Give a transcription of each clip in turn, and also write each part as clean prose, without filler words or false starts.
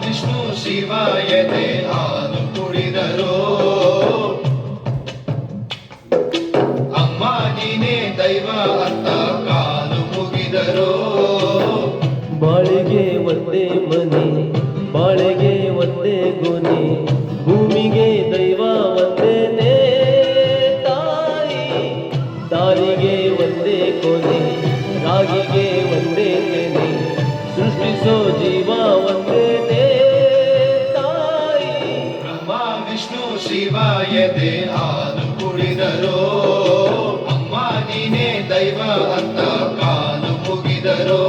ವಿಷ್ಣು ಶಿವಾಯತೆ ಹಾಲು ಕುಡಿದರು ಅಮ್ಮ ನೀನೇ ದೈವ ಅಂತ ಕಾಲು ಮುಗಿದರು. ಬಾಳಿಗೆ ಒಂದೇ ಮನೆ, ಬಾಳಿಗೆ ಒಂದೇ ಗೊನೆ, ಭೂಮಿಗೆ ದೈವ ಒಂದೇನೆ ತಾಯಿ. ದಾರಿಗೆ ಒಂದೇ ಕೊನೆ, ರಾಗಿಗೆ ಒಂದೇ ತೆನೆ, ಸೃಷ್ಟಿಸೋ ಜೀವ ಒಂದೇನೆ ತಾಯಿ. ಬ್ರಹ್ಮ ವಿಷ್ಣು ಶಿವಾಯತೆ ಹಾಲು ಕುಡಿದರು ಅಮ್ಮ ನೀನೇ ದೈವ ಅಂತ ಕಾಲು ಮುಗಿದರು.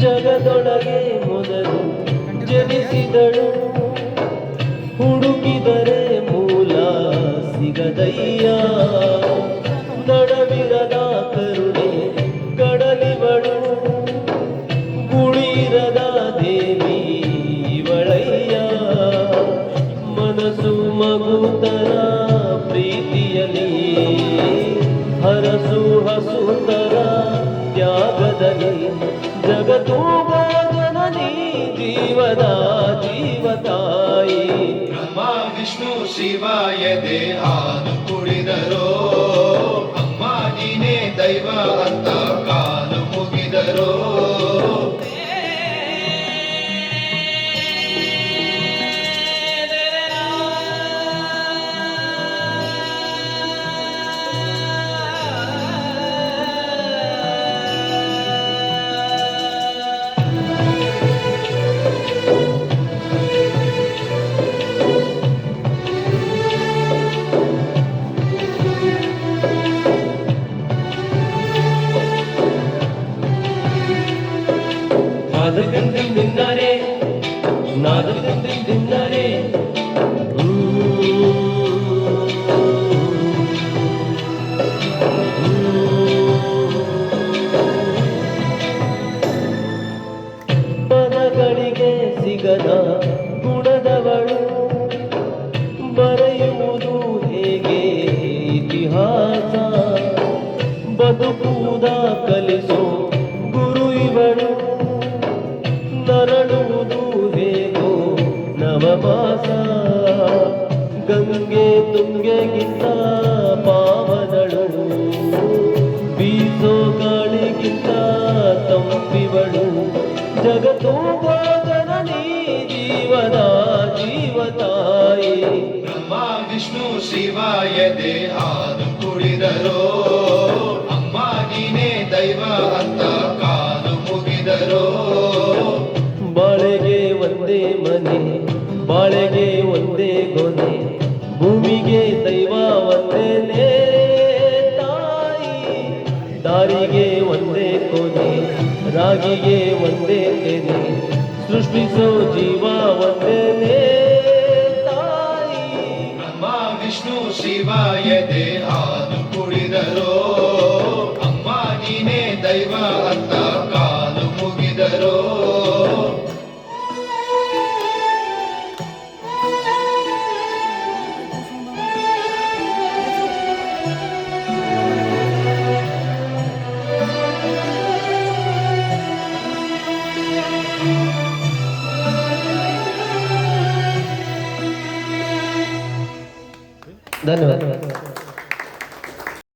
ಜಗದೊಳಗೆ ಮೊದಲು ಜನಿಸಿದಳು, ಹುಡುಕಿದರೆ ಮೂಲ ಸಿಗದಯ್ಯ. ದಡವಿರದ ಕರುಣೆ ಕಡಲಿವಳು, ಗುಳಿರದ ದೇವಿ ಇವಳಯ್ಯ. ಮನಸ್ಸು ಮಗುತರ ಪ್ರೀತಿಯಲಿ, ಹರಸು ಹಸುತರ ತ್ಯಾಗದಲ್ಲಿ, ಜಗತ್ತು ಜನನಿ ಜೀವದ ಜೀವತಾಯಿ. ಬ್ರಹ್ಮ ವಿಷ್ಣು ಶಿವಾಯತೆ ಹಾಲು ಕುಡಿದರು ಅಮ್ಮ ನೀನೇ ದೈವ ಅಂತ ಕಾಲು ಮುಗಿದರು. ನಾದದಿಂದಿದ್ದಾರೆ, ನಾದದಿಂದಿದ್ದಾರೆ, ಪದಗಳಿಗೆ ಸಿಗದ ಗುಣದವಳು, ಬರೆಯುವುದು ಹೇಗೆ ಇತಿಹಾಸ, ಬದುಕುವುದ ಕಲಿಸೋ ಗುರು ಇವಳು. ನರಳುವುದು ಹೇಗೋ ನವಮಾಸ, ಗಂಗೆ ತುಂಗೆಗಿಂತ ಪಾವನಳು, ಬೀಸೋ ಗಾಳಿಗಿಂತ ತಂಪಿವಳು. ಜಗತ್ತು ಜನನಿ ಜೀವನ ಜೀವತಾಯಿ. ಬ್ರಹ್ಮ ವಿಷ್ಣು ಶಿವಾಯತೆ ಹಾಲು ಕುಡಿದರು ಅಮ್ಮ ನೀನೇ ದೈವ ಅಂತ ಕಾಲು ಮುಗಿದರು. ಬಾಳೆಗೆ ಒಂದೇ ಮನೆ, ಬಾಳೆಗೆ ಒಂದೇ ಗೊನೆ, ಭೂಮಿಗೆ ದೈವ ಒಂದೇನೆ ತಾಯಿ. ದಾರಿಗೆ ಒಂದೇ ಕೊನೆ, ರಾಗಿಗೆ ಒಂದೇ ತೆನೆ, ಸೃಷ್ಟಿಸೋ ಜೀವ ಒಂದೇನೆ ತಾಯಿ. ಬ್ರಹ್ಮ ವಿಷ್ಣು ಶಿವಾಯತೆ ಹಾಲು ಕುಡಿದರು ಅಮ್ಮ ನೀನೇ ದೈವ ಅಂತ ಕಾಲು ಮುಗಿದರು. ಧನ್ಯವಾದ.